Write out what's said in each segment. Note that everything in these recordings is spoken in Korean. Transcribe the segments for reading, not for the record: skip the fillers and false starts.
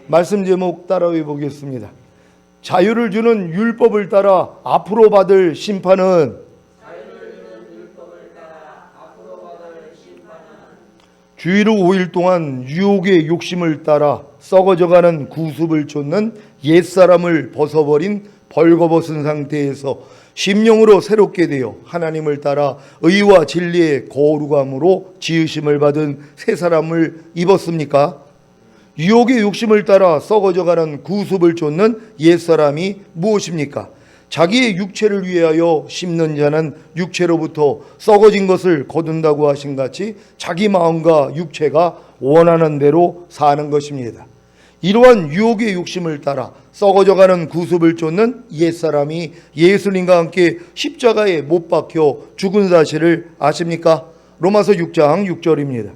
말씀 제목 따라해 보겠습니다. 자유를 주는 율법을 따라 앞으로 받을 심판은 주의로 5일 동안 유혹의 욕심을 따라 썩어져가는 구습을 쫓는 옛사람을 벗어버린 벌거벗은 상태에서 심령으로 새롭게 되어 하나님을 따라 의와 진리의 거룩함으로 지으심을 받은 새 사람을 입었습니까? 유혹의 욕심을 따라 썩어져가는 구습을 쫓는 옛사람이 무엇입니까? 자기의 육체를 위하여 심는 자는 육체로부터 썩어진 것을 거둔다고 하신 같이 자기 마음과 육체가 원하는 대로 사는 것입니다. 이러한 유혹의 욕심을 따라 썩어져가는 구습을 쫓는 옛사람이 예수님과 함께 십자가에 못 박혀 죽은 사실을 아십니까? 로마서 6장 6절입니다.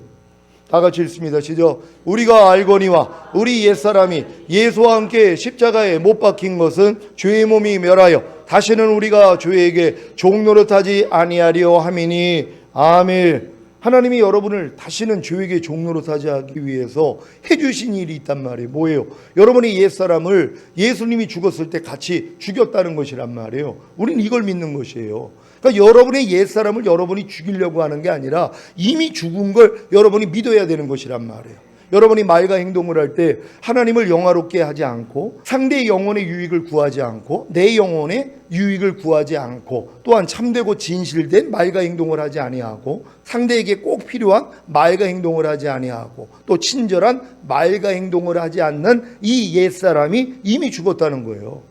다 같이 읽습니다. 시작. 우리가 알거니와 우리 옛사람이 예수와 함께 십자가에 못 박힌 것은 죄의 몸이 멸하여 다시는 우리가 죄에게 종노릇하지 아니하려 함이니. 아멘. 하나님이 여러분을 다시는 죄에게 종노릇하지 하기 위해서 해주신 일이 있단 말이에요. 뭐예요? 여러분의 옛사람을 예수님이 죽었을 때 같이 죽였다는 것이란 말이에요. 우리는 이걸 믿는 것이에요. 그러니까 여러분의 옛사람을 여러분이 죽이려고 하는 게 아니라 이미 죽은 걸 여러분이 믿어야 되는 것이란 말이에요. 여러분이 말과 행동을 할 때 하나님을 영화롭게 하지 않고 상대의 영혼의 유익을 구하지 않고 내 영혼의 유익을 구하지 않고 또한 참되고 진실된 말과 행동을 하지 아니하고 상대에게 꼭 필요한 말과 행동을 하지 아니하고 또 친절한 말과 행동을 하지 않는 이 옛사람이 이미 죽었다는 거예요.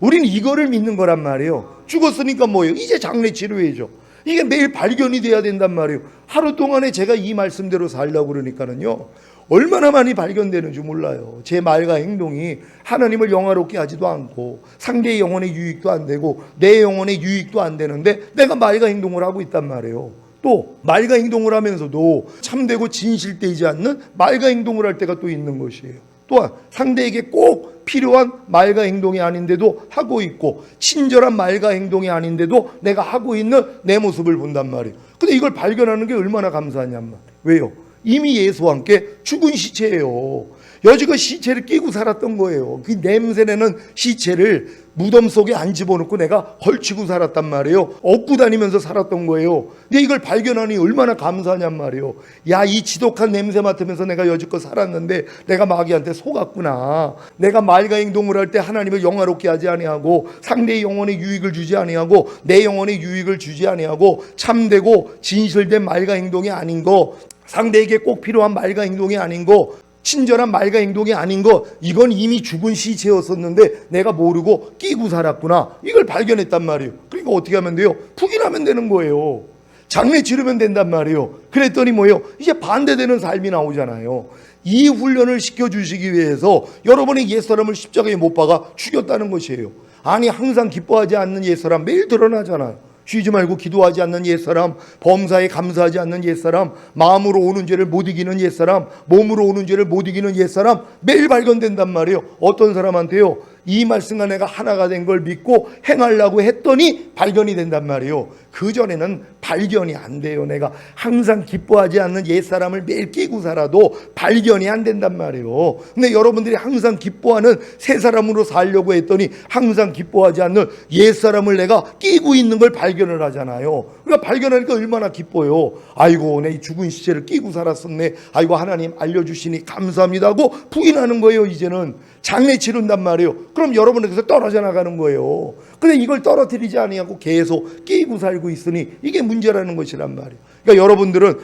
우리는 이거를 믿는 거란 말이에요. 죽었으니까 뭐예요? 이제 장례 치료해야죠. 이게 매일 발견이 돼야 된단 말이에요. 하루 동안에 제가 이 말씀대로 살려고 그러니까는요, 얼마나 많이 발견되는지 몰라요. 제 말과 행동이 하나님을 영화롭게 하지도 않고 상대의 영혼의 유익도 안 되고 내 영혼의 유익도 안 되는데 내가 말과 행동을 하고 있단 말이에요. 또 말과 행동을 하면서도 참되고 진실되지 않는 말과 행동을 할 때가 또 있는 것이에요. 또한 상대에게 꼭 필요한 말과 행동이 아닌데도 하고 있고 친절한 말과 행동이 아닌데도 내가 하고 있는 내 모습을 본단 말이에요. 근데 이걸 발견하는 게 얼마나 감사하냔 말이에요. 왜요? 이미 예수와 함께 죽은 시체예요. 여지껏 시체를 끼고 살았던 거예요. 그 냄새내는 시체를 무덤 속에 안 집어넣고 내가 걸치고 살았단 말이에요. 업고 다니면서 살았던 거예요. 근데 이걸 발견하니 얼마나 감사하냔 말이에요. 야, 이 지독한 냄새 맡으면서 내가 여지껏 살았는데 내가 마귀한테 속았구나. 내가 말과 행동을 할 때 하나님을 영화롭게 하지 아니하고 상대의 영혼에 유익을 주지 아니하고 내 영혼에 유익을 주지 아니하고 참되고 진실된 말과 행동이 아닌 거, 상대에게 꼭 필요한 말과 행동이 아닌 거, 친절한 말과 행동이 아닌 거, 이건 이미 죽은 시체였었는데 내가 모르고 끼고 살았구나. 이걸 발견했단 말이에요. 그러니까 어떻게 하면 돼요? 부인하면 되는 거예요. 장례 치르면 된단 말이에요. 그랬더니 뭐예요? 이제 반대되는 삶이 나오잖아요. 이 훈련을 시켜주시기 위해서 여러분의 옛사람을 십자가에 못 박아 죽였다는 것이에요. 아니, 항상 기뻐하지 않는 옛사람 매일 드러나잖아요. 쉬지 말고 기도하지 않는 옛사람, 범사에 감사하지 않는 옛사람, 마음으로 오는 죄를 못 이기는 옛사람, 몸으로 오는 죄를 못 이기는 옛사람 매일 발견된단 말이에요. 어떤 사람한테요? 이 말씀과 내가 하나가 된 걸 믿고 행하려고 했더니 발견이 된단 말이에요. 그전에는 발견이 안 돼요. 내가 항상 기뻐하지 않는 옛사람을 매일 끼고 살아도 발견이 안 된단 말이에요. 근데 여러분들이 항상 기뻐하는 새 사람으로 살려고 했더니 항상 기뻐하지 않는 옛사람을 내가 끼고 있는 걸 발견을 하잖아요. 그러니까 발견하니까 얼마나 기뻐요. 아이고, 내 죽은 시체를 끼고 살았었네. 아이고, 하나님 알려주시니 감사합니다 하고 부인하는 거예요. 이제는 장례 치른단 말이에요. 그럼 여러분에게서 떨어져 나가는 거예요. 근데 이걸 떨어뜨리지 아니하고 계속 끼고 살고 있으니 이게 문제라는 것이란 말이에요. 그러니까 여러분들은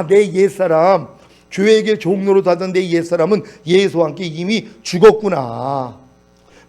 내 옛사람, 죄에게 종로로 다던 내 옛사람은 예수와 함께 이미 죽었구나.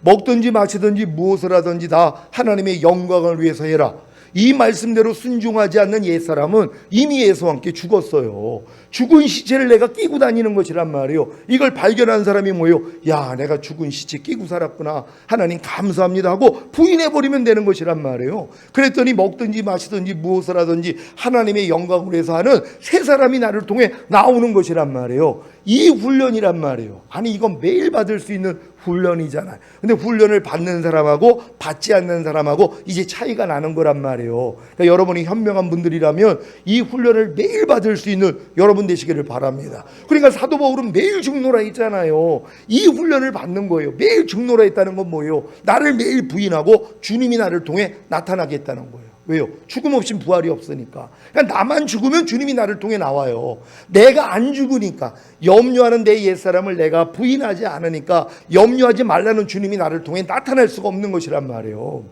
먹든지 마시든지 무엇을 하든지 다 하나님의 영광을 위해서 해라. 이 말씀대로 순종하지 않는 옛사람은 이미 예수와 함께 죽었어요. 죽은 시체를 내가 끼고 다니는 것이란 말이에요. 이걸 발견한 사람이 뭐예요? 야, 내가 죽은 시체 끼고 살았구나. 하나님 감사합니다 하고 부인해버리면 되는 것이란 말이에요. 그랬더니 먹든지 마시든지 무엇을 하든지 하나님의 영광을 위해서 하는 새 사람이 나를 통해 나오는 것이란 말이에요. 이 훈련이란 말이에요. 아니, 이건 매일 받을 수 있는 훈련이잖아요. 근데 훈련을 받는 사람하고 받지 않는 사람하고 이제 차이가 나는 거란 말이에요. 그러니까 여러분이 현명한 분들이라면 이 훈련을 매일 받을 수 있는 여러분 되시기를 바랍니다. 그러니까 사도 바울은 매일 죽노라 했잖아요. 이 훈련을 받는 거예요. 매일 죽노라 했다는 건 뭐예요? 나를 매일 부인하고 주님이 나를 통해 나타나겠다는 거예요. 왜요? 죽음 없인 부활이 없으니까. 그러니까 나만 죽으면 주님이 나를 통해 나와요. 내가 안 죽으니까, 염려하는 내 옛사람을 내가 부인하지 않으니까 염려하지 말라는 주님이 나를 통해 나타날 수가 없는 것이란 말이에요.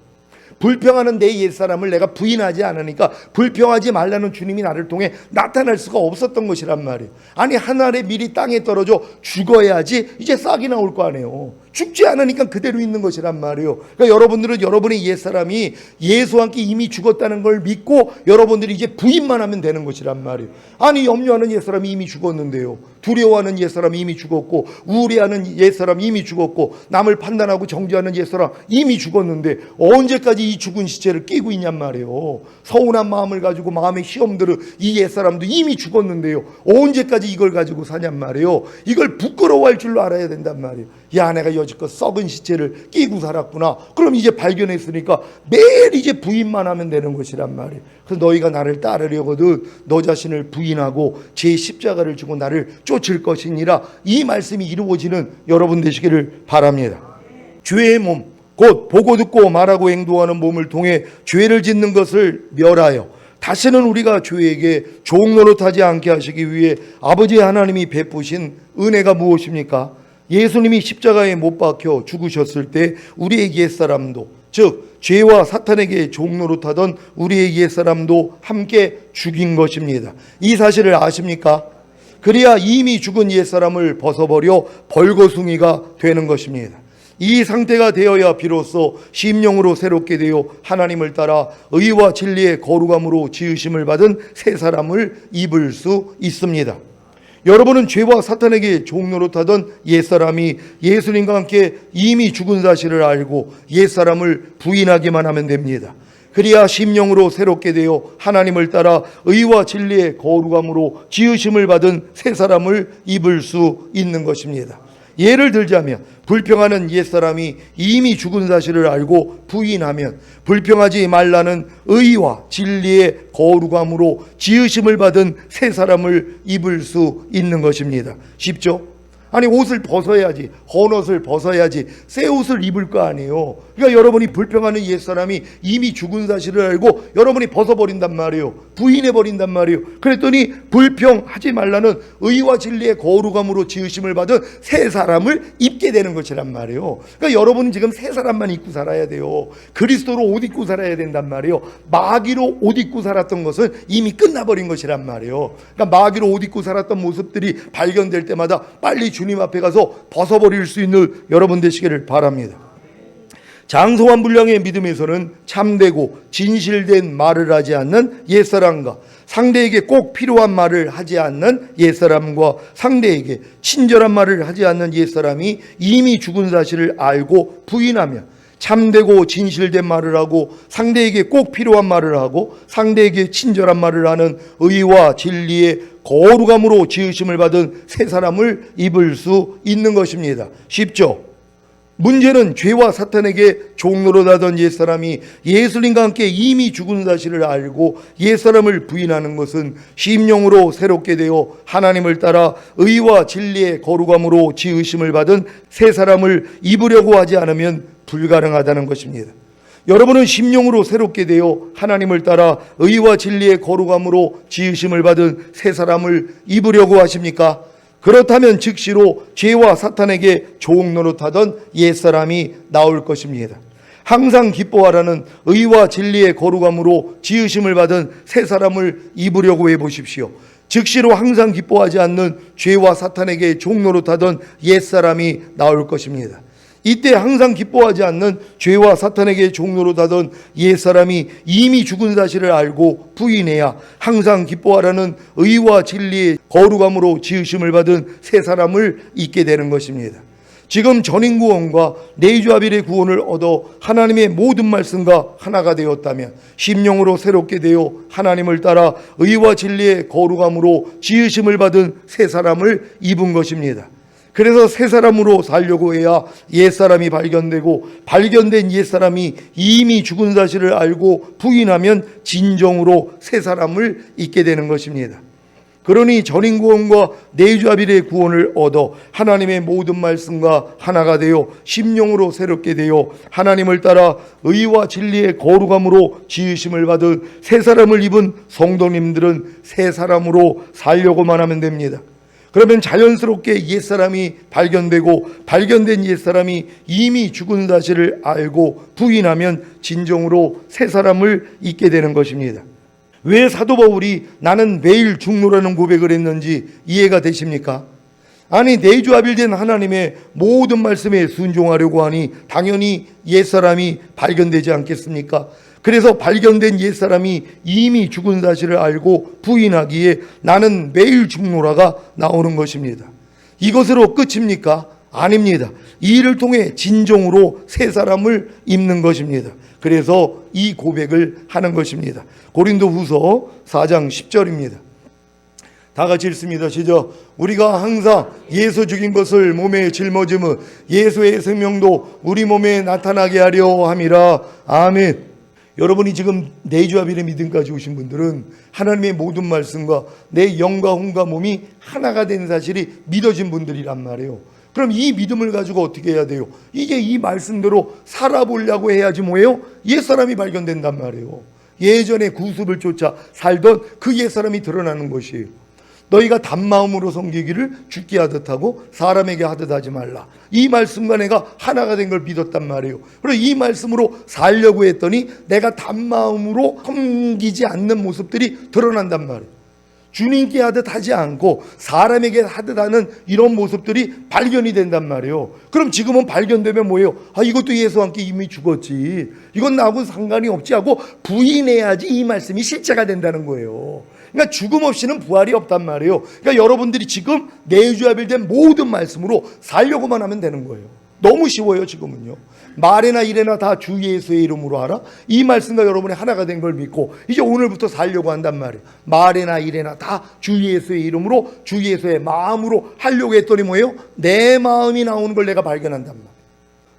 불평하는 내 옛사람을 내가 부인하지 않으니까 불평하지 말라는 주님이 나를 통해 나타날 수가 없었던 것이란 말이에요. 아니, 한 알의 밀이 땅에 떨어져 죽어야지 이제 싹이 나올 거 아니에요. 죽지 않으니까 그대로 있는 것이란 말이에요. 그러니까 여러분들은 여러분의 옛사람이 예수와 함께 이미 죽었다는 걸 믿고 여러분들이 이제 부인만 하면 되는 것이란 말이에요. 아니, 염려하는 옛사람이 이미 죽었는데요. 두려워하는 옛사람이 이미 죽었고, 우울해하는 옛사람이 이미 죽었고, 남을 판단하고 정죄하는 옛사람 이미 죽었는데 언제까지 이 죽은 시체를 끼고 있냔 말이에요. 서운한 마음을 가지고 마음의 시험들은 이 옛사람도 이미 죽었는데요. 언제까지 이걸 가지고 사냔 말이에요. 이걸 부끄러워할 줄로 알아야 된단 말이에요. 야, 내가 여지껏 썩은 시체를 끼고 살았구나. 그럼 이제 발견했으니까 매일 이제 부인만 하면 되는 것이란 말이에요. 그래서 너희가 나를 따르려거든 너 자신을 부인하고 제 십자가를 지고 나를 쫓을 것이니라. 이 말씀이 이루어지는 여러분 되시기를 바랍니다. 죄의 몸, 곧 보고 듣고 말하고 행동하는 몸을 통해 죄를 짓는 것을 멸하여 다시는 우리가 죄에게 종노릇하지 않게 하시기 위해 아버지 하나님이 베푸신 은혜가 무엇입니까? 예수님이 십자가에 못 박혀 죽으셨을 때 우리의 옛사람도, 즉 죄와 사탄에게 종노릇하던 우리의 옛사람도 함께 죽인 것입니다. 이 사실을 아십니까? 그래야 이미 죽은 옛사람을 벗어버려 벌거숭이가 되는 것입니다. 이 상태가 되어야 비로소 심령으로 새롭게 되어 하나님을 따라 의와 진리의 거룩함으로 지으심을 받은 새 사람을 입을 수 있습니다. 여러분은 죄와 사탄에게 종노릇하던 옛사람이 예수님과 함께 이미 죽은 사실을 알고 옛사람을 부인하기만 하면 됩니다. 그래야 심령으로 새롭게 되어 하나님을 따라 의와 진리의 거룩함으로 지으심을 받은 새 사람을 입을 수 있는 것입니다. 예를 들자면 불평하는 옛사람이 이미 죽은 사실을 알고 부인하면 불평하지 말라는 의와 진리의 거룩함으로 지으심을 받은 새 사람을 입을 수 있는 것입니다. 쉽죠? 아니, 옷을 벗어야지, 헌옷을 벗어야지 새 옷을 입을 거 아니에요. 그러니까 여러분이 불평하는 옛사람이 이미 죽은 사실을 알고 여러분이 벗어버린단 말이에요. 부인해버린단 말이에요. 그랬더니 불평하지 말라는 의와 진리의 거룩함으로 지으심을 받은 새 사람을 입게 되는 것이란 말이에요. 그러니까 여러분은 지금 새 사람만 입고 살아야 돼요. 그리스도로 옷 입고 살아야 된단 말이에요. 마귀로 옷 입고 살았던 것은 이미 끝나버린 것이란 말이에요. 그러니까 마귀로 옷 입고 살았던 모습들이 발견될 때마다 빨리 주님 앞에 가서 벗어버릴 수 있는 여러분 되시기를 바랍니다. 장성한 분량의 믿음에서는 참되고 진실된 말을 하지 않는 옛사람과 상대에게 꼭 필요한 말을 하지 않는 옛사람과 상대에게 친절한 말을 하지 않는 옛사람이 이미 죽은 사실을 알고 부인하며 참되고 진실된 말을 하고 상대에게 꼭 필요한 말을 하고 상대에게 친절한 말을 하는 의와 진리의 거룩함으로 지으심을 받은 새 사람을 입을 수 있는 것입니다. 쉽죠? 문제는 죄와 사탄에게 종노릇하던 옛사람이 예수님과 함께 이미 죽은 사실을 알고 옛사람을 부인하는 것은 심령으로 새롭게 되어 하나님을 따라 의와 진리의 거룩함으로 지으심을 받은 새 사람을 입으려고 하지 않으면 불가능하다는 것입니다. 여러분은 심령으로 새롭게 되어 하나님을 따라 의와 진리의 거룩함으로 지으심을 받은 새 사람을 입으려고 하십니까? 그렇다면 즉시로 죄와 사탄에게 종노릇하던 옛사람이 나올 것입니다. 항상 기뻐하라는 의와 진리의 거룩함으로 지으심을 받은 새 사람을 입으려고 해보십시오. 즉시로 항상 기뻐하지 않는 죄와 사탄에게 종노릇하던 옛사람이 나올 것입니다. 이때 항상 기뻐하지 않는 죄와 사탄에게 종노릇하던 옛사람이 이미 죽은 사실을 알고 부인해야 항상 기뻐하라는 의와 진리의 거룩함으로 지으심을 받은 새 사람을 입게 되는 것입니다. 지금 전인구원과 내주아벨의 구원을 얻어 하나님의 모든 말씀과 하나가 되었다면 심령으로 새롭게 되어 하나님을 따라 의와 진리의 거룩함으로 지으심을 받은 새 사람을 입은 것입니다. 그래서 새 사람으로 살려고 해야 옛사람이 발견되고, 발견된 옛사람이 이미 죽은 사실을 알고 부인하면 진정으로 새 사람을 잊게 되는 것입니다. 그러니 전인 구원과 내주아빌의 구원을 얻어 하나님의 모든 말씀과 하나가 되어 심령으로 새롭게 되어 하나님을 따라 의와 진리의 거룩함으로 지으심을 받은 새 사람을 입은 성도님들은 새 사람으로 살려고만 하면 됩니다. 그러면 자연스럽게 옛사람이 발견되고, 발견된 옛사람이 이미 죽은 사실을 알고 부인하면 진정으로 새 사람을 잊게 되는 것입니다. 왜 사도 바울이 나는 매일 죽노라는 고백을 했는지 이해가 되십니까? 아니, 내주아빌된 하나님의 모든 말씀에 순종하려고 하니 당연히 옛사람이 발견되지 않겠습니까? 그래서 발견된 옛사람이 이미 죽은 사실을 알고 부인하기에 나는 매일 죽노라가 나오는 것입니다. 이것으로 끝입니까? 아닙니다. 이 일을 통해 진정으로 새 사람을 입는 것입니다. 그래서 이 고백을 하는 것입니다. 고린도후서 4장 10절입니다. 다 같이 읽습니다. 시작. 우리가 항상 예수 죽인 것을 몸에 짊어지며 예수의 생명도 우리 몸에 나타나게 하려 함이라. 아멘. 여러분이 지금 내주아빌의 믿음까지 오신 분들은 하나님의 모든 말씀과 내 영과 혼과 몸이 하나가 된 사실이 믿어진 분들이란 말이에요. 그럼 이 믿음을 가지고 어떻게 해야 돼요? 이제 이 말씀대로 살아보려고 해야지 뭐예요? 옛사람이 발견된단 말이에요. 예전에 구습을 쫓아 살던 그 옛사람이 드러나는 것이에요. 너희가 단마음으로 섬기기를 죽게 하듯 하고 사람에게 하듯 하지 말라. 이 말씀과 내가 하나가 된 걸 믿었단 말이에요. 그리고 이 말씀으로 살려고 했더니 내가 단마음으로 섬기지 않는 모습들이 드러난단 말이에요. 주님께 하듯 하지 않고 사람에게 하듯 하는 이런 모습들이 발견이 된단 말이에요. 그럼 지금은 발견되면 뭐예요? 아, 이것도 예수와 함께 이미 죽었지, 이건 나하고 상관이 없지 하고 부인해야지 이 말씀이 실제가 된다는 거예요. 그러니까 죽음 없이는 부활이 없단 말이에요. 그러니까 여러분들이 지금 내주아빌된 모든 말씀으로 살려고만 하면 되는 거예요. 너무 쉬워요. 지금은요. 말에나 일에나 다 주 예수의 이름으로 하라. 이 말씀과 여러분이 하나가 된 걸 믿고 이제 오늘부터 살려고 한단 말이에요. 말에나 일에나 다 주 예수의 이름으로, 주 예수의 마음으로 하려고 했더니 뭐예요? 내 마음이 나오는 걸 내가 발견한단 말이에요.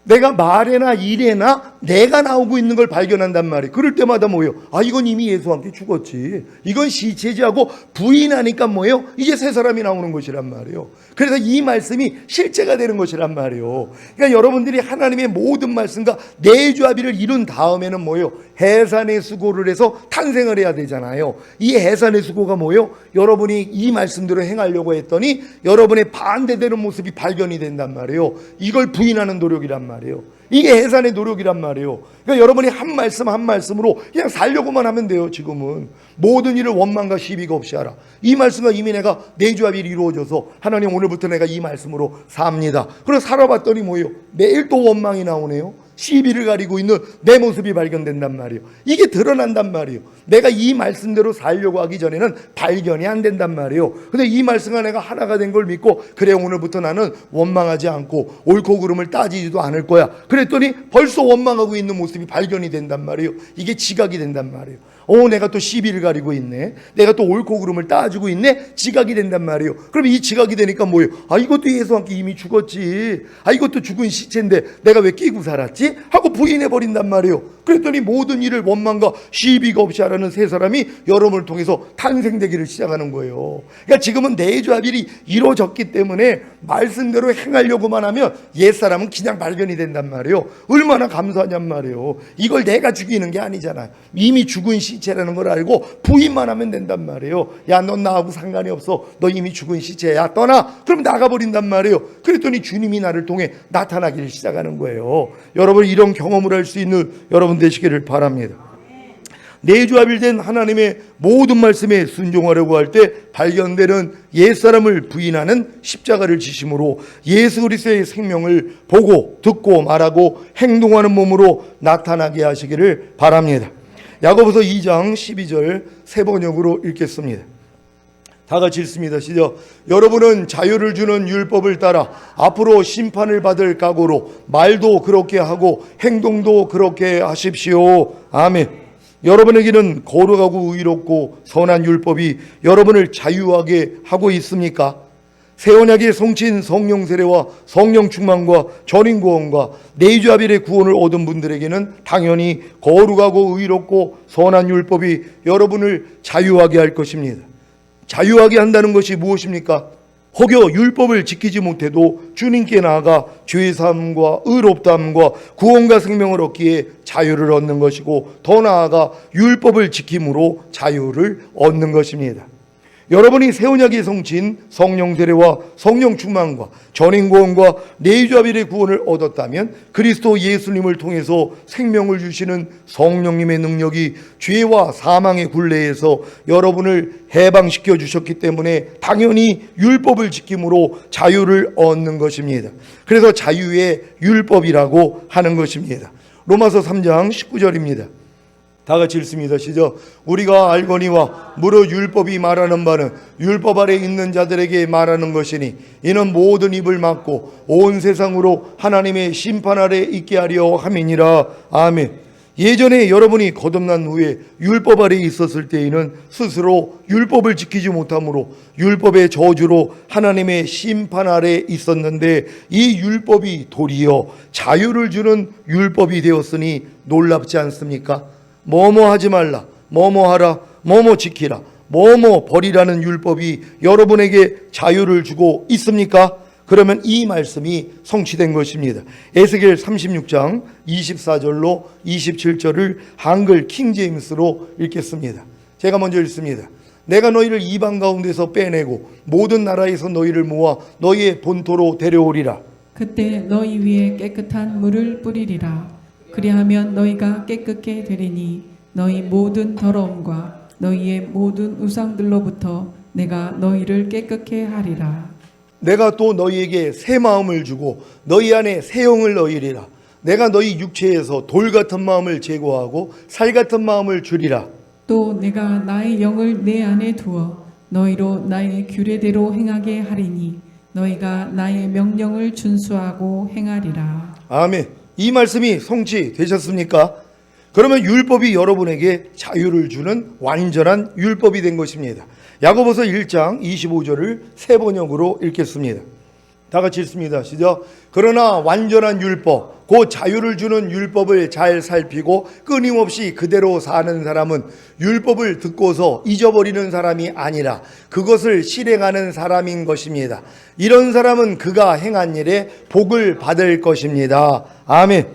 내가 말에나 일에나 내가 나오고 있는 걸 발견한단 말이에요. 그럴 때마다 뭐예요? 아, 이건 이미 예수와 함께 죽었지, 이건 시체지 하고 부인하니까 뭐예요? 이제 새 사람이 나오는 것이란 말이에요. 그래서 이 말씀이 실제가 되는 것이란 말이에요. 그러니까 여러분들이 하나님의 모든 말씀과 내주아비를 이룬 다음에는 뭐예요? 해산의 수고를 해서 탄생을 해야 되잖아요. 이 해산의 수고가 뭐예요? 여러분이 이 말씀대로 행하려고 했더니 여러분의 반대되는 모습이 발견이 된단 말이에요. 이걸 부인하는 노력이란 말이에요. 이게 해산의 노력이란 말이에요. 그러니까 여러분이 한 말씀 한 말씀으로 그냥 살려고만 하면 돼요. 지금은 모든 일을 원망과 시비가 없이 하라. 이 말씀과 이미 내가 내주아빌이 이루어져서 하나님 오늘부터 내가 이 말씀으로 삽니다. 그래서 살아봤더니 뭐예요? 매일 또 원망이 나오네요. 시비를 가리고 있는 내 모습이 발견된단 말이에요. 이게 드러난단 말이에요. 내가 이 말씀대로 살려고 하기 전에는 발견이 안 된단 말이에요. 근데 이 말씀과 내가 하나가 된 걸 믿고 그래 오늘부터 나는 원망하지 않고 옳고 그름을 따지지도 않을 거야. 그랬더니 벌써 원망하고 있는 모습이 발견이 된단 말이에요. 이게 지각이 된단 말이에요. 내가 또 시비를 가리고 있네, 내가 또 옳고 그름을 따지고 있네, 지각이 된단 말이에요. 그럼 이 지각이 되니까 뭐예요? 아, 이것도 예수와 함께 이미 죽었지, 아, 이것도 죽은 시체인데 내가 왜 끼고 살았지? 하고 부인해버린단 말이에요. 그랬더니 모든 일을 원망과 시비가 없이 하라는 새 사람이 여러분을 통해서 탄생되기를 시작하는 거예요. 그러니까 지금은 내주아빌이 이루어졌기 때문에 말씀대로 행하려고만 하면 옛사람은 그냥 발견이 된단 말이에요. 얼마나 감사하냔 말이에요. 이걸 내가 죽이는 게 아니잖아요. 이미 죽은 시체라는 걸 알고 부인만 하면 된단 말이에요. 야, 넌 나하고 상관이 없어, 너 이미 죽은 시체야, 떠나. 그럼 나가버린단 말이에요. 그랬더니 주님이 나를 통해 나타나기를 시작하는 거예요. 여러분, 이런 경험을 할 수 있는 여러분 되시기를 바랍니다. 내주아빌된 하나님의 모든 말씀에 순종하려고 할 때 발견되는 옛사람을 부인하는 십자가를 지심으로 예수 그리스도의 생명을 보고 듣고 말하고 행동하는 몸으로 나타나게 하시기를 바랍니다. 야고보서 2장 12절 새 번역으로 읽겠습니다. 다 같이 읽습니다. 시작. 여러분은 자유를 주는 율법을 따라 앞으로 심판을 받을 각오로 말도 그렇게 하고 행동도 그렇게 하십시오. 아멘. 여러분에게는 거룩하고 의롭고 선한 율법이 여러분을 자유하게 하고 있습니까? 새 언약의 성취인 성령 세례와 성령 충만과 전인 구원과 내주아벨의 구원을 얻은 분들에게는 당연히 거룩하고 의롭고 선한 율법이 여러분을 자유하게 할 것입니다. 자유하게 한다는 것이 무엇입니까? 혹여 율법을 지키지 못해도 주님께 나아가 죄사함과 의롭다함과 구원과 생명을 얻기에 자유를 얻는 것이고, 더 나아가 율법을 지킴으로 자유를 얻는 것입니다. 여러분이 새 언약의 성취인 성령 세례와 성령 충만과 전인 구원과 내주아벨의 구원을 얻었다면 그리스도 예수님을 통해서 생명을 주시는 성령님의 능력이 죄와 사망의 굴레에서 여러분을 해방시켜 주셨기 때문에 당연히 율법을 지킴으로 자유를 얻는 것입니다. 그래서 자유의 율법이라고 하는 것입니다. 로마서 3장 19절입니다. 다 같이 읽습니다. 시작. 우리가 알거니와 무릇 율법이 말하는 바는 율법 아래 있는 자들에게 말하는 것이니 이는 모든 입을 막고 온 세상으로 하나님의 심판 아래 있게 하려 함이니라. 아멘. 예전에 여러분이 거듭난 후에 율법 아래 있었을 때에는 스스로 율법을 지키지 못함으로 율법의 저주로 하나님의 심판 아래 있었는데, 이 율법이 도리어 자유를 주는 율법이 되었으니 놀랍지 않습니까? 뭐뭐 하지 말라, 뭐뭐 하라, 뭐뭐 지키라, 뭐뭐 버리라는 율법이 여러분에게 자유를 주고 있습니까? 그러면 이 말씀이 성취된 것입니다. 에스겔 36장 24절로 27절을 한글 킹제임스로 읽겠습니다. 제가 먼저 읽습니다. 내가 너희를 이방 가운데서 빼내고 모든 나라에서 너희를 모아 너희의 본토로 데려오리라. 그때 너희 위에 깨끗한 물을 뿌리리라. 그리하면 너희가 깨끗게 되리니 너희 모든 더러움과 너희의 모든 우상들로부터 내가 너희를 깨끗게 하리라. 내가 또 너희에게 새 마음을 주고 너희 안에 새 영을 넣으리라. 내가 너희 육체에서 돌 같은 마음을 제거하고 살 같은 마음을 주리라. 또 내가 나의 영을 내 안에 두어 너희로 나의 규례대로 행하게 하리니 너희가 나의 명령을 준수하고 행하리라. 아멘. 이 말씀이 성취되셨습니까? 그러면 율법이 여러분에게 자유를 주는 완전한 율법이 된 것입니다. 야고보서 1장 25절을 새 번역으로 읽겠습니다. 다 같이 읽습니다. 시작. 그러나 완전한 율법, 곧 자유를 주는 율법을 잘 살피고 끊임없이 그대로 사는 사람은 율법을 듣고서 잊어버리는 사람이 아니라 그것을 실행하는 사람인 것입니다. 이런 사람은 그가 행한 일에 복을 받을 것입니다. 아멘.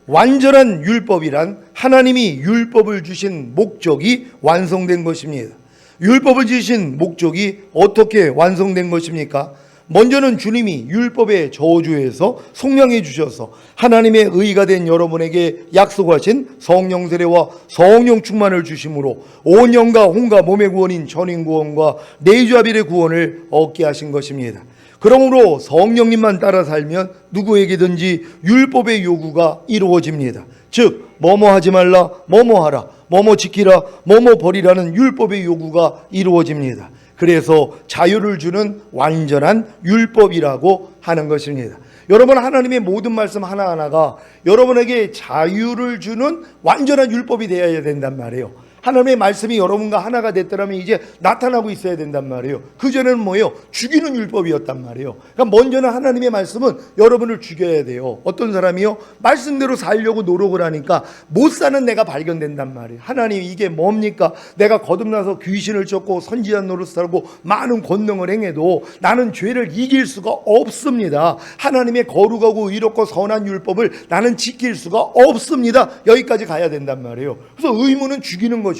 완전한 율법이란 하나님이 율법을 주신 목적이 완성된 것입니다. 율법을 주신 목적이 어떻게 완성된 것입니까? 먼저는 주님이 율법의 저주에서 속량해 주셔서 하나님의 의가 된 여러분에게 약속하신 성령 세례와 성령 충만을 주심으로 온 영과 혼과 몸의 구원인 전인 구원과 내주아벨의 구원을 얻게 하신 것입니다. 그러므로 성령님만 따라 살면 누구에게든지 율법의 요구가 이루어집니다. 즉 뭐뭐 하지 말라, 뭐뭐 하라, 뭐뭐 지키라, 뭐뭐 버리라는 율법의 요구가 이루어집니다. 그래서 자유를 주는 완전한 율법이라고 하는 것입니다. 여러분, 하나님의 모든 말씀 하나하나가 여러분에게 자유를 주는 완전한 율법이 되어야 된단 말이에요. 하나님의 말씀이 여러분과 하나가 됐더라면 이제 나타나고 있어야 된단 말이에요. 그전에는 뭐예요? 죽이는 율법이었단 말이에요. 그러니까 먼저는 하나님의 말씀은 여러분을 죽여야 돼요. 어떤 사람이요? 말씀대로 살려고 노력을 하니까 못 사는 내가 발견된단 말이에요. 하나님, 이게 뭡니까? 내가 거듭나서 귀신을 쫓고 선지자 노릇을 하고 많은 권능을 행해도 나는 죄를 이길 수가 없습니다. 하나님의 거룩하고 의롭고 선한 율법을 나는 지킬 수가 없습니다. 여기까지 가야 된단 말이에요. 그래서 의무는 죽이는 것이라고,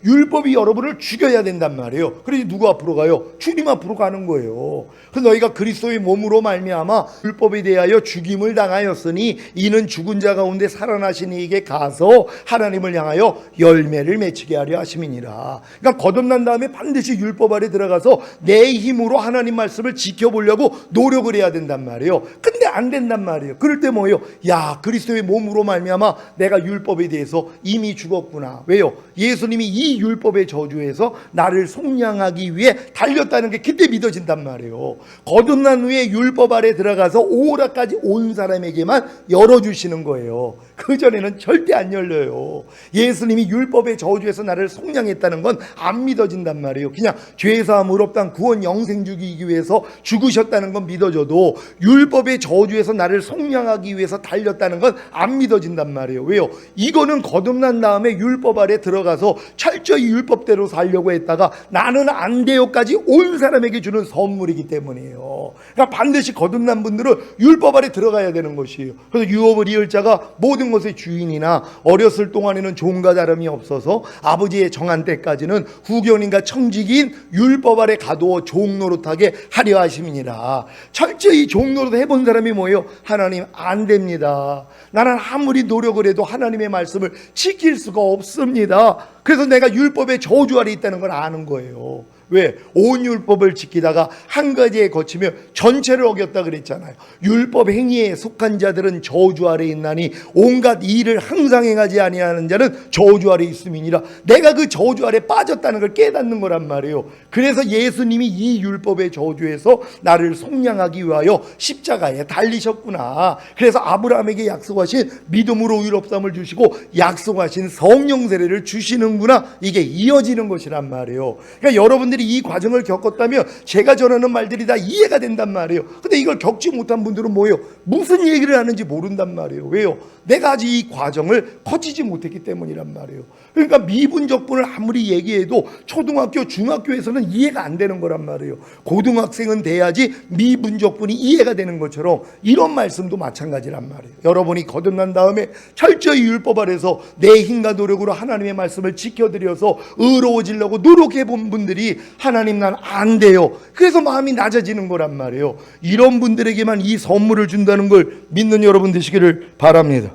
율법이 여러분을 죽여야 된단 말이에요. 그래서 누구 앞으로 가요? 주님 앞으로 가는 거예요. 그래서 너희가 그리스도의 몸으로 말미암아 율법에 대하여 죽임을 당하였으니 이는 죽은 자 가운데 살아나신 이에게 가서 하나님을 향하여 열매를 맺히게 하려 하심이니라. 그러니까 거듭난 다음에 반드시 율법 아래 들어가서 내 힘으로 하나님 말씀을 지켜보려고 노력을 해야 된단 말이에요. 근데 안 된단 말이에요. 그럴 때 뭐예요? 야, 그리스도의 몸으로 말미암아 내가 율법에 대해서 이미 죽었구나. 왜요? 예수님이 이 율법의 저주에서 나를 속량하기 위해 달렸다는 게 그때 믿어진단 말이에요. 거듭난 후에 율법 아래 들어가서 오라까지 온 사람에게만 열어주시는 거예요. 그전에는 절대 안 열려요. 예수님이 율법의 저주에서 나를 속량했다는 건 안 믿어진단 말이에요. 그냥 죄사함 의롭다 구원 영생 주기 위해서 죽으셨다는 건 믿어져도 율법의 저주에서 나를 속량하기 위해서 달렸다는 건 안 믿어진단 말이에요. 왜요? 이거는 거듭난 다음에 율법 아래 들어가서 철저히 율법대로 살려고 했다가 나는 안 돼요까지 온 사람에게 주는 선물이기 때문이에요. 그러니까 반드시 거듭난 분들은 율법 아래 들어가야 되는 것이에요. 그래서 유업을 이을 자가 모든 것의 주인이나 어렸을 동안에는 종과 다름이 없어서 아버지의 정한 때까지는 후견인과 청직인 율법 아래 가두어 종노릇하게 하려 하심이니라. 철저히 종노릇 해본 사람이 뭐예요? 하나님 안 됩니다. 나는 아무리 노력을 해도 하나님의 말씀을 지킬 수가 없습니다. 그래서 내가 율법의 저주 아래 있다는 걸 아는 거예요. 왜? 온 율법을 지키다가 한 가지에 거치며 전체를 어겼다 그랬잖아요. 율법 행위에 속한 자들은 저주 아래 있나니 온갖 일을 항상 행하지 아니하는 자는 저주 아래 있음이니라. 내가 그 저주 아래 빠졌다는 걸 깨닫는 거란 말이에요. 그래서 예수님이 이 율법의 저주에서 나를 속량하기 위하여 십자가에 달리셨구나. 그래서 아브라함에게 약속하신 믿음으로 의롭다함을 주시고 약속하신 성령 세례를 주시는구나. 이게 이어지는 것이란 말이에요. 그러니까 여러분들이 이 과정을 겪었다면 제가 전하는 말들이 다 이해가 된단 말이에요. 근데 이걸 겪지 못한 분들은 뭐예요? 무슨 얘기를 하는지 모른단 말이에요. 왜요? 내가 아직 이 과정을 거치지 못했기 때문이란 말이에요. 그러니까 미분적분을 아무리 얘기해도 초등학교, 중학교에서는 이해가 안 되는 거란 말이에요. 고등학생은 돼야지 미분적분이 이해가 되는 것처럼 이런 말씀도 마찬가지란 말이에요. 여러분이 거듭난 다음에 철저히 율법 아래서 내 힘과 노력으로 하나님의 말씀을 지켜드려서 의로워지려고 노력해 본 분들이 하나님 난 안 돼요. 그래서 마음이 낮아지는 거란 말이에요. 이런 분들에게만 이 선물을 준다는 걸 믿는 여러분 되시기를 바랍니다.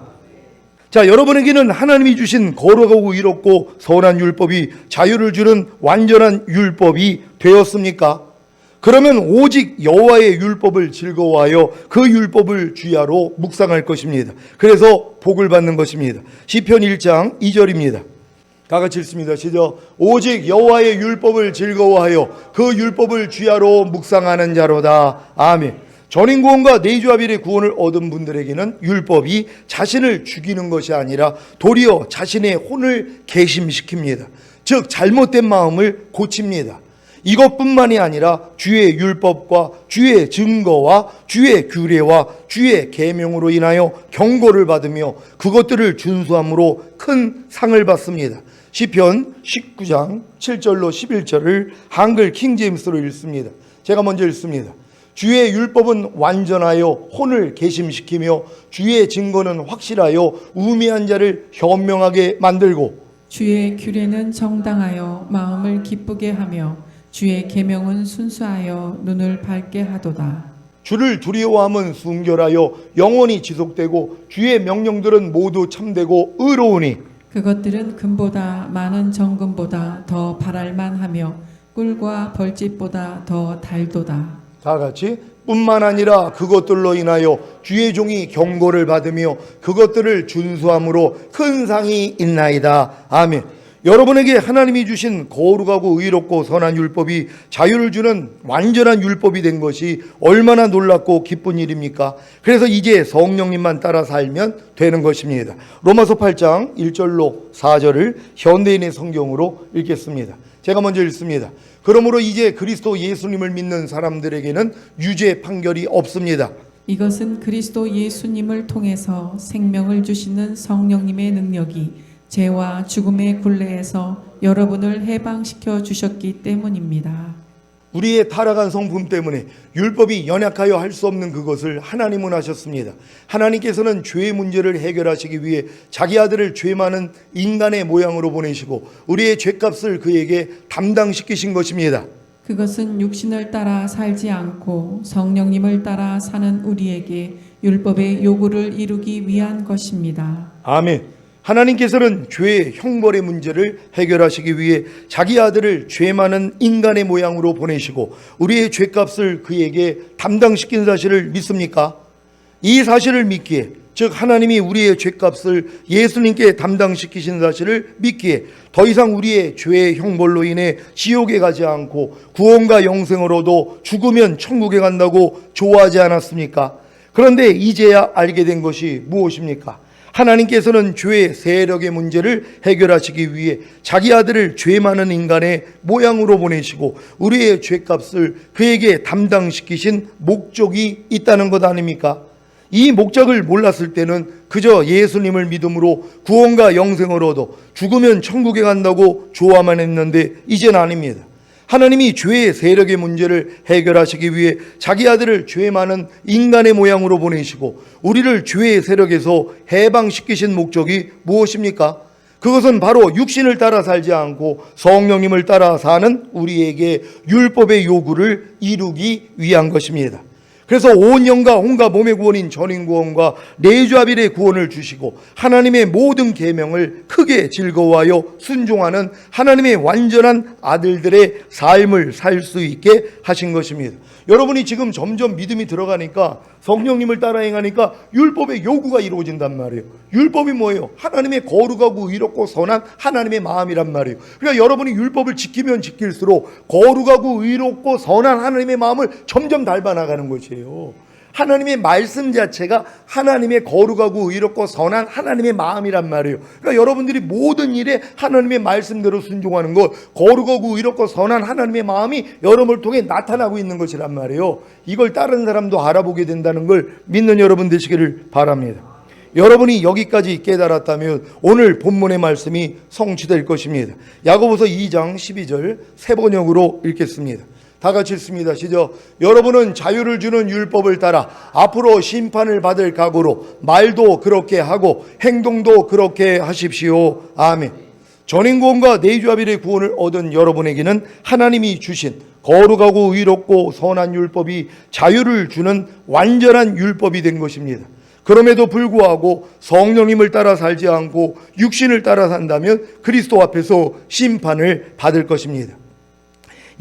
자, 여러분에게는 하나님이 주신 거룩하고 의롭고 선한 율법이 자유를 주는 완전한 율법이 되었습니까? 그러면 오직 여호와의 율법을 즐거워하여 그 율법을 주야로 묵상할 것입니다. 그래서 복을 받는 것입니다. 시편 1장 2절입니다. 다 같이 읽습니다. 시작. 오직 여호와의 율법을 즐거워하여 그 율법을 주야로 묵상하는 자로다. 아멘. 전인구원과 내주아벨의 구원을 얻은 분들에게는 율법이 자신을 죽이는 것이 아니라 도리어 자신의 혼을 개심시킵니다. 즉 잘못된 마음을 고칩니다. 이것뿐만이 아니라 주의 율법과 주의 증거와 주의 규례와 주의 계명으로 인하여 경고를 받으며 그것들을 준수함으로 큰 상을 받습니다. 시편 19장 7절로 11절을 한글 킹제임스로 읽습니다. 제가 먼저 읽습니다. 주의 율법은 완전하여 혼을 개심시키며 주의 증거는 확실하여 우매한 자를 현명하게 만들고 주의 규례는 정당하여 마음을 기쁘게 하며 주의 계명은 순수하여 눈을 밝게 하도다. 주를 두려워함은 순결하여 영원히 지속되고 주의 명령들은 모두 참되고 의로우니 그것들은 금보다 많은 정금보다 더 바랄만하며 꿀과 벌집보다 더 달도다. 다 같이 뿐만 아니라 그것들로 인하여 주의 종이 경고를 받으며 그것들을 준수함으로 큰 상이 있나이다. 아멘. 여러분에게 하나님이 주신 거룩하고 의롭고 선한 율법이 자유를 주는 완전한 율법이 된 것이 얼마나 놀랍고 기쁜 일입니까? 그래서 이제 성령님만 따라 살면 되는 것입니다. 로마서 8장 1절로 4절을 현대인의 성경으로 읽겠습니다. 제가 먼저 읽습니다. 그러므로 이제 그리스도 예수님을 믿는 사람들에게는 유죄 판결이 없습니다. 이것은 그리스도 예수님을 통해서 생명을 주시는 성령님의 능력이 죄와 죽음의 굴레에서 여러분을 해방시켜 주셨기 때문입니다. 우리의 타락한 성품 때문에 율법이 연약하여 할 수 없는 그것을 하나님은 하셨습니다. 하나님께서는 죄의 문제를 해결하시기 위해 자기 아들을 죄 많은 인간의 모양으로 보내시고 우리의 죄값을 그에게 담당시키신 것입니다. 그것은 육신을 따라 살지 않고 성령님을 따라 사는 우리에게 율법의 요구를 이루기 위한 것입니다. 아멘. 하나님께서는 죄의 형벌의 문제를 해결하시기 위해 자기 아들을 죄 많은 인간의 모양으로 보내시고 우리의 죄값을 그에게 담당시킨 사실을 믿습니까? 이 사실을 믿기에, 즉 하나님이 우리의 죄값을 예수님께 담당시키신 사실을 믿기에 더 이상 우리의 죄의 형벌로 인해 지옥에 가지 않고 구원과 영생을 얻어 죽으면 천국에 간다고 좋아하지 않았습니까? 그런데 이제야 알게 된 것이 무엇입니까? 하나님께서는 죄의 세력의 문제를 해결하시기 위해 자기 아들을 죄 많은 인간의 모양으로 보내시고 우리의 죄값을 그에게 담당시키신 목적이 있다는 것 아닙니까? 이 목적을 몰랐을 때는 그저 예수님을 믿음으로 구원과 영생을 얻어 죽으면 천국에 간다고 좋아만 했는데 이제는 아닙니다. 하나님이 죄의 세력의 문제를 해결하시기 위해 자기 아들을 죄 많은 인간의 모양으로 보내시고 우리를 죄의 세력에서 해방시키신 목적이 무엇입니까? 그것은 바로 육신을 따라 살지 않고 성령님을 따라 사는 우리에게 율법의 요구를 이루기 위한 것입니다. 그래서 온 영과 혼과 몸의 구원인 전인구원과 내주아빌의 구원을 주시고 하나님의 모든 계명을 크게 즐거워하여 순종하는 하나님의 완전한 아들들의 삶을 살 수 있게 하신 것입니다. 여러분이 지금 점점 믿음이 들어가니까 성령님을 따라 행하니까 율법의 요구가 이루어진단 말이에요. 율법이 뭐예요? 하나님의 거룩하고 의롭고 선한 하나님의 마음이란 말이에요. 그러니까 여러분이 율법을 지키면 지킬수록 거룩하고 의롭고 선한 하나님의 마음을 점점 닮아나가는 것이에요. 하나님의 말씀 자체가 하나님의 거룩하고 의롭고 선한 하나님의 마음이란 말이에요. 그러니까 여러분들이 모든 일에 하나님의 말씀대로 순종하는 것, 거룩하고 의롭고 선한 하나님의 마음이 여러분을 통해 나타나고 있는 것이란 말이에요. 이걸 다른 사람도 알아보게 된다는 걸 믿는 여러분 되시기를 바랍니다. 여러분이 여기까지 깨달았다면 오늘 본문의 말씀이 성취될 것입니다. 야고보서 2장 12절 세 번역으로 읽겠습니다. 다 같이 읽습니다. 시작. 여러분은 자유를 주는 율법을 따라 앞으로 심판을 받을 각오로 말도 그렇게 하고 행동도 그렇게 하십시오. 아멘. 전인구원과 내주아빌의 구원을 얻은 여러분에게는 하나님이 주신 거룩하고 의롭고 선한 율법이 자유를 주는 완전한 율법이 된 것입니다. 그럼에도 불구하고 성령님을 따라 살지 않고 육신을 따라 산다면 그리스도 앞에서 심판을 받을 것입니다.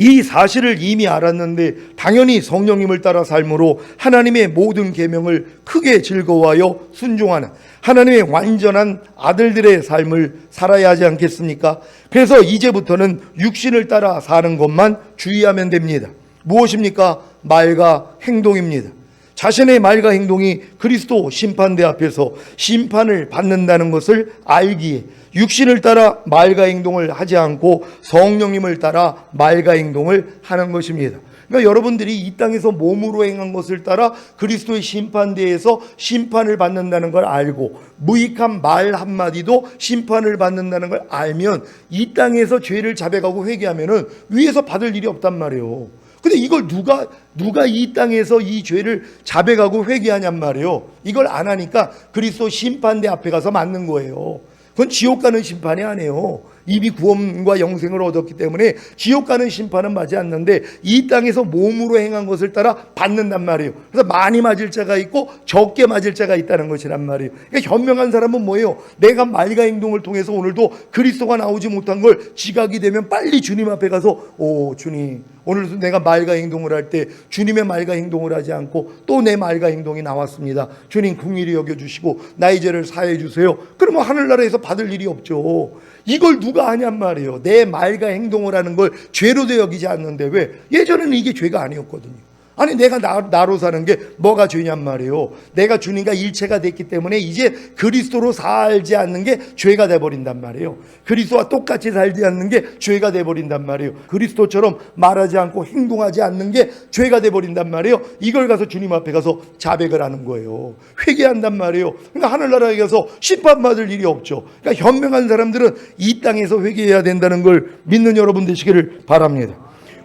이 사실을 이미 알았는데 당연히 성령님을 따라 삶으로 하나님의 모든 계명을 크게 즐거워하여 순종하는 하나님의 완전한 아들들의 삶을 살아야 하지 않겠습니까? 그래서 이제부터는 육신을 따라 사는 것만 주의하면 됩니다. 무엇입니까? 말과 행동입니다. 자신의 말과 행동이 그리스도 심판대 앞에서 심판을 받는다는 것을 알기에 육신을 따라 말과 행동을 하지 않고 성령님을 따라 말과 행동을 하는 것입니다. 그러니까 여러분들이 이 땅에서 몸으로 행한 것을 따라 그리스도의 심판대에서 심판을 받는다는 걸 알고 무익한 말 한마디도 심판을 받는다는 걸 알면 이 땅에서 죄를 자백하고 회개하면은 위에서 받을 일이 없단 말이에요. 근데 이걸 누가 이 땅에서 이 죄를 자백하고 회개하냔 말이에요. 이걸 안 하니까 그리스도 심판대 앞에 가서 맞는 거예요. 그건 지옥 가는 심판이 아니에요. 이미 구원과 영생을 얻었기 때문에 지옥 가는 심판은 맞지 않는데 이 땅에서 몸으로 행한 것을 따라 받는단 말이에요. 그래서 많이 맞을 자가 있고 적게 맞을 자가 있다는 것이란 말이에요. 그러니까 현명한 사람은 뭐예요? 내가 말과 행동을 통해서 오늘도 그리스도가 나오지 못한 걸 지각이 되면 빨리 주님 앞에 가서 오 주님 오늘도 내가 말과 행동을 할 때 주님의 말과 행동을 하지 않고 또 내 말과 행동이 나왔습니다. 주님 긍휼히 여겨주시고 나의 죄를 사해 주세요. 그러면 하늘나라에서 받을 일이 없죠. 이걸 누가 하냔 말이에요. 내 말과 행동을 하는 걸 죄로 여기지 않는데 왜? 예전에는 이게 죄가 아니었거든요. 아니 내가 나로 사는 게 뭐가 죄냔 말이에요. 내가 주님과 일체가 됐기 때문에 이제 그리스도로 살지 않는 게 죄가 돼버린단 말이에요. 그리스도와 똑같이 살지 않는 게 죄가 돼버린단 말이에요. 그리스도처럼 말하지 않고 행동하지 않는 게 죄가 돼버린단 말이에요. 이걸 가서 주님 앞에 가서 자백을 하는 거예요. 회개한단 말이에요. 그러니까 하늘나라에 가서 심판받을 일이 없죠. 그러니까 현명한 사람들은 이 땅에서 회개해야 된다는 걸 믿는 여러분 되시기를 바랍니다.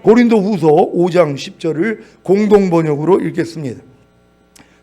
고린도후서 5장 10절을 공동번역으로 읽겠습니다.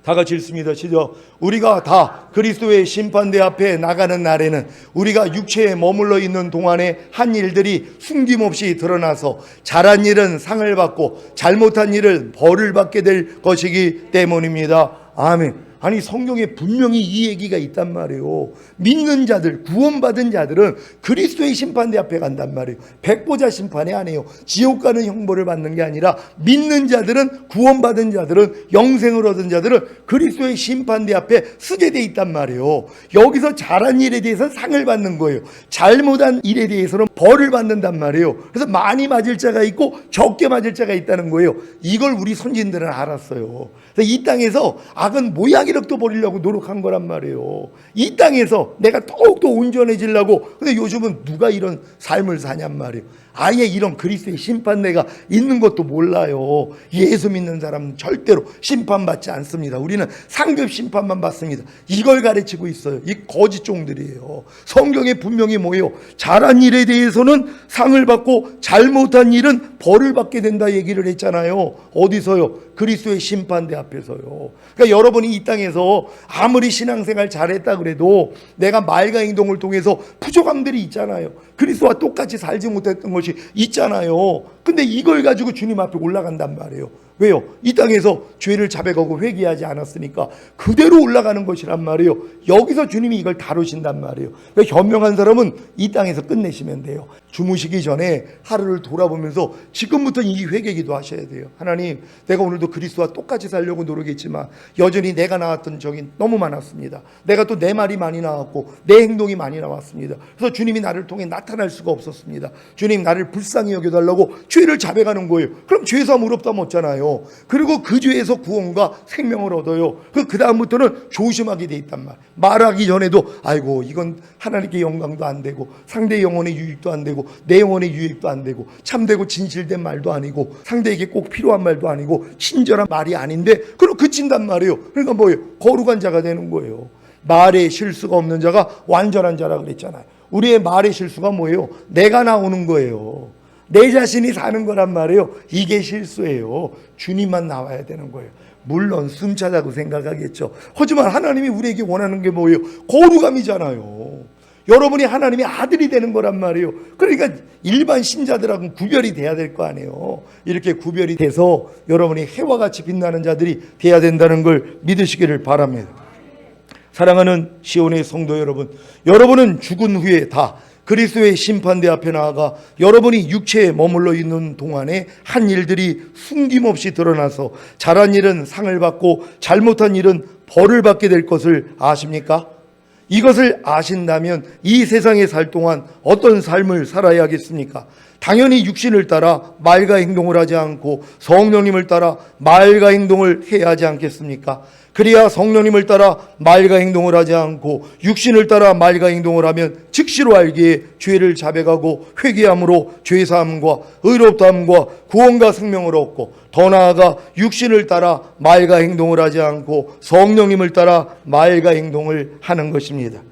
다 같이 읽습니다. 시작. 우리가 다 그리스도의 심판대 앞에 나가는 날에는 우리가 육체에 머물러 있는 동안에 한 일들이 숨김없이 드러나서 잘한 일은 상을 받고 잘못한 일은 벌을 받게 될 것이기 때문입니다. 아멘. 아니 성경에 분명히 이 얘기가 있단 말이에요. 믿는 자들, 구원받은 자들은 그리스도의 심판대 앞에 간단 말이에요. 백보자 심판이 아니에요. 지옥 가는 형벌을 받는 게 아니라 믿는 자들은, 구원받은 자들은, 영생을 얻은 자들은 그리스도의 심판대 앞에 서게 돼 있단 말이에요. 여기서 잘한 일에 대해서는 상을 받는 거예요. 잘못한 일에 대해서는 벌을 받는단 말이에요. 그래서 많이 맞을 자가 있고 적게 맞을 자가 있다는 거예요. 이걸 우리 선진들은 알았어요. 그래서 이 땅에서 악은 모양이 자기력도 버리려고 노력한 거란 말이에요. 이 땅에서 내가 더욱더 온전해지려고. 근데 요즘은 누가 이런 삶을 사냔 말이에요. 아예 이런 그리스도의 심판대가 있는 것도 몰라요. 예수 믿는 사람은 절대로 심판받지 않습니다. 우리는 상급 심판만 받습니다. 이걸 가르치고 있어요. 이 거짓 종들이에요. 성경에 분명히 뭐예요? 잘한 일에 대해서는 상을 받고 잘못한 일은 벌을 받게 된다 얘기를 했잖아요. 어디서요? 그리스도의 심판대 앞에서요. 그러니까 여러분이 이 땅에서 아무리 신앙생활 잘했다 그래도 내가 말과 행동을 통해서 부족함들이 있잖아요. 그리스도와 똑같이 살지 못했던 것이 있잖아요. 근데 이걸 가지고 주님 앞에 올라간단 말이에요. 왜요? 이 땅에서 죄를 자백하고 회개하지 않았으니까 그대로 올라가는 것이란 말이에요. 여기서 주님이 이걸 다루신단 말이에요. 그러니까 현명한 사람은 이 땅에서 끝내시면 돼요. 주무시기 전에 하루를 돌아보면서 지금부터 이 회개기도 하셔야 돼요. 하나님, 내가 오늘도 그리스도와 똑같이 살려고 노력했지만 여전히 내가 나왔던 적이 너무 많았습니다. 내가 또 내 말이 많이 나왔고 내 행동이 많이 나왔습니다. 그래서 주님이 나를 통해 나타날 수가 없었습니다. 주님, 나를 불쌍히 여겨달라고 죄를 자백하는 거예요. 그럼 죄사함 의롭다 못잖아요. 그리고 그 죄에서 구원과 생명을 얻어요. 그 다음부터는 조심하게 돼 있단 말하기 전에도 아이고 이건 하나님께 영광도 안 되고 상대의 영혼의 유익도 안 되고 내 영혼의 유익도 안 되고 참되고 진실된 말도 아니고 상대에게 꼭 필요한 말도 아니고 친절한 말이 아닌데 그럼 그친단 말이에요. 그러니까 뭐예요? 거룩한 자가 되는 거예요. 말에 실수가 없는 자가 완전한 자라 그랬잖아요. 우리의 말의 실수가 뭐예요? 내가 나오는 거예요. 내 자신이 사는 거란 말이에요. 이게 실수예요. 주님만 나와야 되는 거예요. 물론 숨차다고 생각하겠죠. 하지만 하나님이 우리에게 원하는 게 뭐예요? 거룩함이잖아요. 여러분이 하나님의 아들이 되는 거란 말이에요. 그러니까 일반 신자들하고는 구별이 돼야 될 거 아니에요. 이렇게 구별이 돼서 여러분이 해와 같이 빛나는 자들이 돼야 된다는 걸 믿으시기를 바랍니다. 사랑하는 시온의 성도 여러분, 여러분은 죽은 후에 다 그리스도의 심판대 앞에 나아가 여러분이 육체에 머물러 있는 동안에 한 일들이 숨김없이 드러나서 잘한 일은 상을 받고 잘못한 일은 벌을 받게 될 것을 아십니까? 이것을 아신다면 이 세상에 살 동안 어떤 삶을 살아야겠습니까? 당연히 육신을 따라 말과 행동을 하지 않고 성령님을 따라 말과 행동을 해야 하지 않겠습니까? 그래야 성령님을 따라 말과 행동을 하지 않고 육신을 따라 말과 행동을 하면 즉시로 알기에 죄를 자백하고 회개함으로 죄사함과 의롭다함과 구원과 생명을 얻고 더 나아가 육신을 따라 말과 행동을 하지 않고 성령님을 따라 말과 행동을 하는 것입니다.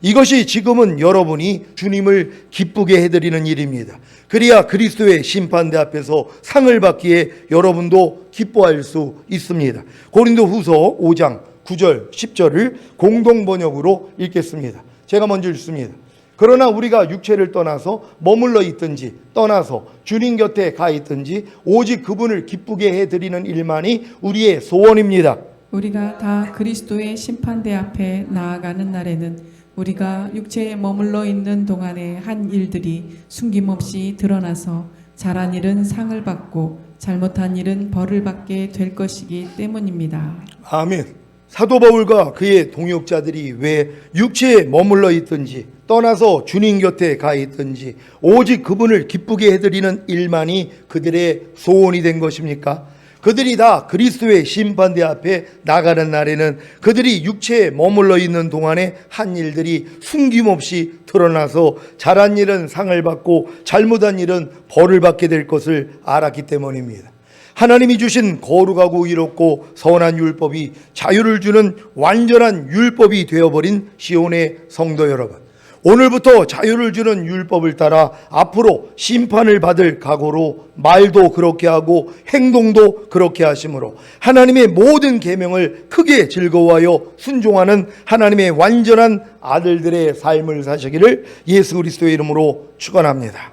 이것이 지금은 여러분이 주님을 기쁘게 해드리는 일입니다. 그래야 그리스도의 심판대 앞에서 상을 받기에 여러분도 기뻐할 수 있습니다. 고린도후서 5장 9절 10절을 공동번역으로 읽겠습니다. 제가 먼저 읽습니다. 그러나 우리가 육체를 떠나서 머물러 있든지 떠나서 주님 곁에 가 있든지 오직 그분을 기쁘게 해드리는 일만이 우리의 소원입니다. 우리가 다 그리스도의 심판대 앞에 나아가는 날에는 우리가 육체에 머물러 있는 동안에 한 일들이 숨김없이 드러나서 잘한 일은 상을 받고 잘못한 일은 벌을 받게 될 것이기 때문입니다. 아멘. 사도 바울과 그의 동역자들이 왜 육체에 머물러 있든지 떠나서 주님 곁에 가 있든지 오직 그분을 기쁘게 해드리는 일만이 그들의 소원이 된 것입니까? 그들이 다 그리스도의 심판대 앞에 나가는 날에는 그들이 육체에 머물러 있는 동안에 한 일들이 숨김없이 드러나서 잘한 일은 상을 받고 잘못한 일은 벌을 받게 될 것을 알았기 때문입니다. 하나님이 주신 거룩하고 의롭고 선한 율법이 자유를 주는 완전한 율법이 되어버린 시온의 성도 여러분, 오늘부터 자유를 주는 율법을 따라 앞으로 심판을 받을 각오로 말도 그렇게 하고 행동도 그렇게 하심으로 하나님의 모든 계명을 크게 즐거워하여 순종하는 하나님의 완전한 아들들의 삶을 사시기를 예수 그리스도의 이름으로 축원합니다.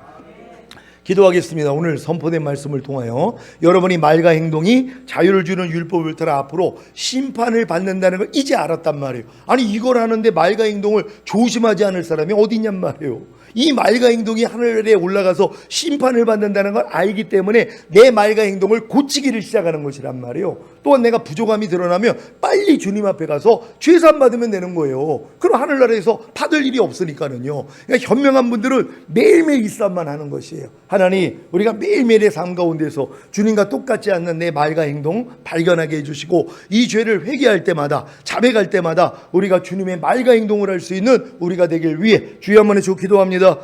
기도하겠습니다. 오늘 선포된 말씀을 통하여 여러분이 말과 행동이 자유를 주는 율법을 따라 앞으로 심판을 받는다는 걸 이제 알았단 말이에요. 아니 이걸 하는데 말과 행동을 조심하지 않을 사람이 어디 있냔 말이에요. 이 말과 행동이 하늘에 올라가서 심판을 받는다는 걸 알기 때문에 내 말과 행동을 고치기를 시작하는 것이란 말이에요. 또한 내가 부족함이 드러나면 빨리 주님 앞에 가서 죄산 받으면 되는 거예요. 그럼 하늘나라에서 받을 일이 없으니까는요. 그러니까 현명한 분들은 매일매일 이 싸움만 하는 것이에요. 하나님, 우리가 매일매일의 삶 가운데서 주님과 똑같지 않는 내 말과 행동 발견하게 해주시고, 이 죄를 회개할 때마다, 자백할 때마다 우리가 주님의 말과 행동을 할 수 있는 우리가 되길 위해 주여 한번 해주고 기도합니다.